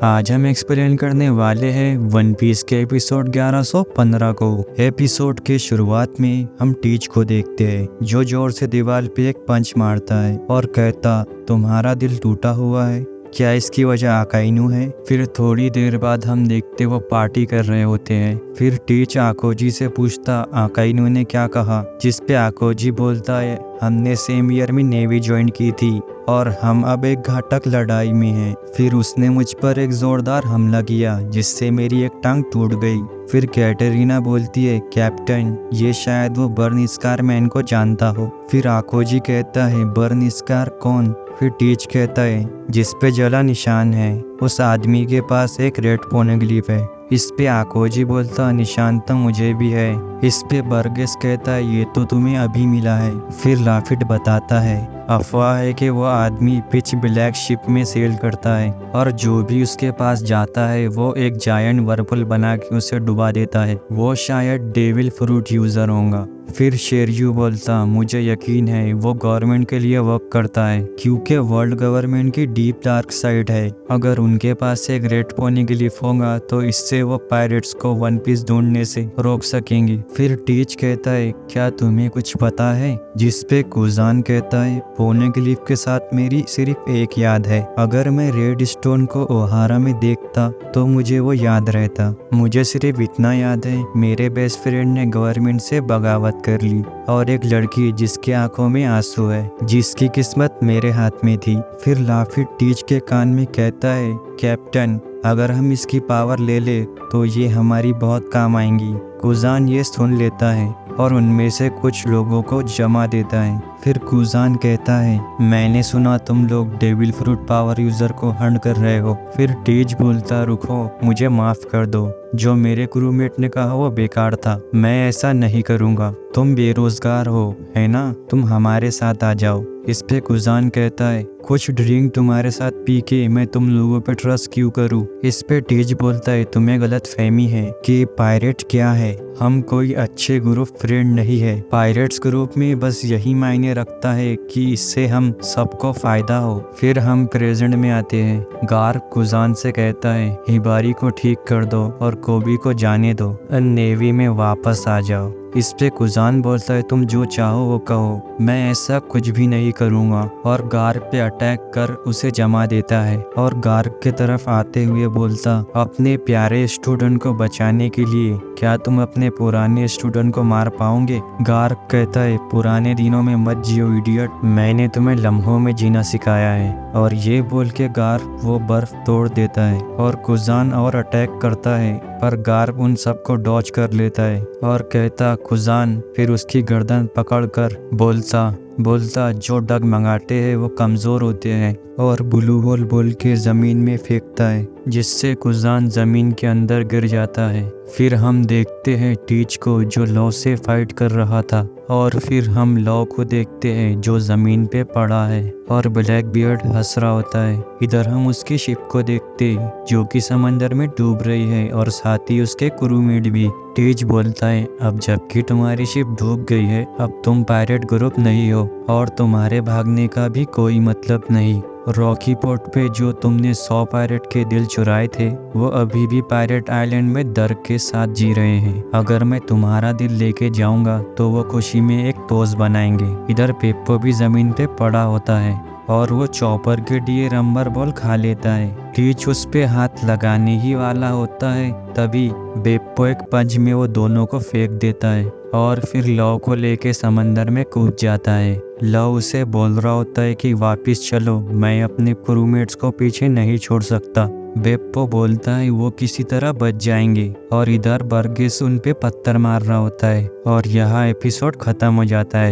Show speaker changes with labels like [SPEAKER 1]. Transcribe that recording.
[SPEAKER 1] आज हम एक्सप्लेन करने वाले हैं वन पीस के एपिसोड 1115 को। एपिसोड के शुरुआत में हम टीच को देखते हैं जो जोर से दीवार पे एक पंच मारता है और कहता, तुम्हारा दिल टूटा हुआ है, क्या इसकी वजह आकाइनू है। फिर थोड़ी देर बाद हम देखते वो पार्टी कर रहे होते हैं। फिर टीच आकोजी से पूछता आकाइनू ने क्या कहा, जिस पे आकोजी बोलता है हमने सेम ईयर में नेवी ज्वाइन की थी और हम अब एक घातक लड़ाई में हैं। फिर उसने मुझ पर एक जोरदार हमला किया जिससे मेरी एक टांग टूट गई। फिर कैटरीना बोलती है कैप्टन ये शायद वो बर्न स्कार मैन को जानता हो। फिर आकोजी कहता है बर्न स्कार कौन। फिर टीच कहता है जिस पे जला निशान है, उस आदमी के पास एक रेड पोनेग्लिफ है। इस पे आकोजी बोलता निशान तो मुझे भी है। इस पे बर्गेस कहता है ये तो तुम्हें अभी मिला है। फिर लाफिट बताता है अफवाह है कि वो आदमी पिच ब्लैक शिप में सेल करता है और जो भी उसके पास जाता है वो एक जायंट वर्पल बना के उसे डुबा देता है। वो शायद डेविल फ्रूट यूजर होगा। फिर शेरयू बोलता मुझे यकीन है वो गवर्नमेंट के लिए वर्क करता है क्योंकि वर्ल्ड गवर्नमेंट की डीप डार्क साइड है। अगर उनके पास एक रेड पोनीग्लिफ होगा तो इससे वो पायरेट्स को वन पीस ढूंढने से रोक सकेंगे। फिर टीच कहता है क्या तुम्हें कुछ पता है, जिस पे कुजान कहता है पोनीग्लिफ के साथ मेरी सिर्फ एक याद है। अगर मैं रेड स्टोन को ओहारा में देखता तो मुझे वो याद रहता। मुझे सिर्फ इतना याद है मेरे बेस्ट फ्रेंड ने गवर्नमेंट से बगावत कर ली और एक लड़की जिसके आंखों में आंसू है, जिसकी किस्मत मेरे हाथ में थी। फिर लाफिट टीच के कान में कहता है कैप्टन अगर हम इसकी पावर ले ले तो ये हमारी बहुत काम आएंगी। कुजान ये सुन लेता है और उनमें से कुछ लोगों को जमा देता है। फिर कुजान कहता है मैंने सुना तुम लोग डेविल फ्रूट पावर यूजर को हंट कर रहे हो। फिर टीच बोलता रुको मुझे माफ कर दो, जो मेरे क्रूमेट ने कहा वो बेकार था, मैं ऐसा नहीं करूँगा। तुम बेरोजगार हो है ना, तुम हमारे साथ आ जाओ। इस पे कुजान कहता है कुछ ड्रिंक तुम्हारे साथ पी के मैं तुम लोगों पे ट्रस्ट क्यों करूँ। इस पे टीच बोलता है तुम्हें गलत फहमी है कि पायरेट क्या है, हम कोई अच्छे ग्रुप फ्रेंड नहीं है। पायरेट्स ग्रुप में बस यही मायने रखता है कि इससे हम सबको फायदा हो। फिर हम प्रेजेंट में आते हैं। गार कुजान से कहता है हिबारी को ठीक कर दो और कोबी को जाने दो, नेवी में वापस आ जाओ। इस पे कुजान बोलता है तुम जो चाहो वो कहो, मैं ऐसा कुछ भी नहीं करूँगा और गार्ग पे अटैक कर उसे जमा देता है और गार्ग के तरफ आते हुए बोलता अपने प्यारे स्टूडेंट को बचाने के लिए क्या तुम अपने पुराने स्टूडेंट को मार पाओगे। गार्ग कहता है पुराने दिनों में मत जियो इडियट, मैंने तुम्हें लम्हों में जीना सिखाया है। और ये बोल के गार्ग वो बर्फ तोड़ देता है और कुजान और अटैक करता है पर गार्ग उन सबको डॉच कर लेता है और कहता कुजान। फिर उसकी गर्दन पकड़कर बोलता जो डगमगाते हैं वो कमज़ोर होते हैं और ब्लू होल बोल के ज़मीन में फेंकता है जिससे कुजान ज़मीन के अंदर गिर जाता है। फिर हम देखते हैं टीच को जो लॉ से फाइट कर रहा था और फिर हम लॉ को देखते हैं जो ज़मीन पे पड़ा है और ब्लैक बियर्ड हंस रहा होता है। इधर हम उसकी शिप को देखते जो कि समंदर में डूब रही है और साथ ही उसके क्रूमेट भी। टीच बोलता है अब जबकि तुम्हारी शिप डूब गई है अब तुम पायरेट ग्रुप नहीं हो और तुम्हारे भागने का भी कोई मतलब नहीं। रॉकी पोर्ट पे जो तुमने 100 पायरेट के दिल चुराए थे वो अभी भी पायरेट आइलैंड में दर्द के साथ जी रहे हैं। अगर मैं तुम्हारा दिल लेके जाऊंगा तो वो खुशी में एक तोस बनाएंगे। इधर पेप्पो भी जमीन पे पड़ा होता है और वो चॉपर के लिए रंबर बॉल खा लेता है। टीच उस पे हाथ लगाने ही वाला होता है तभी बेप्पो एक पंच में वो दोनों को फेंक देता है और फिर लॉ को लेके समंदर में कूद जाता है। लॉ उसे बोल रहा होता है कि वापस चलो, मैं अपने क्रूमेट्स को पीछे नहीं छोड़ सकता। बेप्पो बोलता है वो किसी तरह बच जाएंगे और इधर बर्गेस उन पे पत्थर मार रहा होता है और यहाँ एपिसोड खत्म हो जाता है।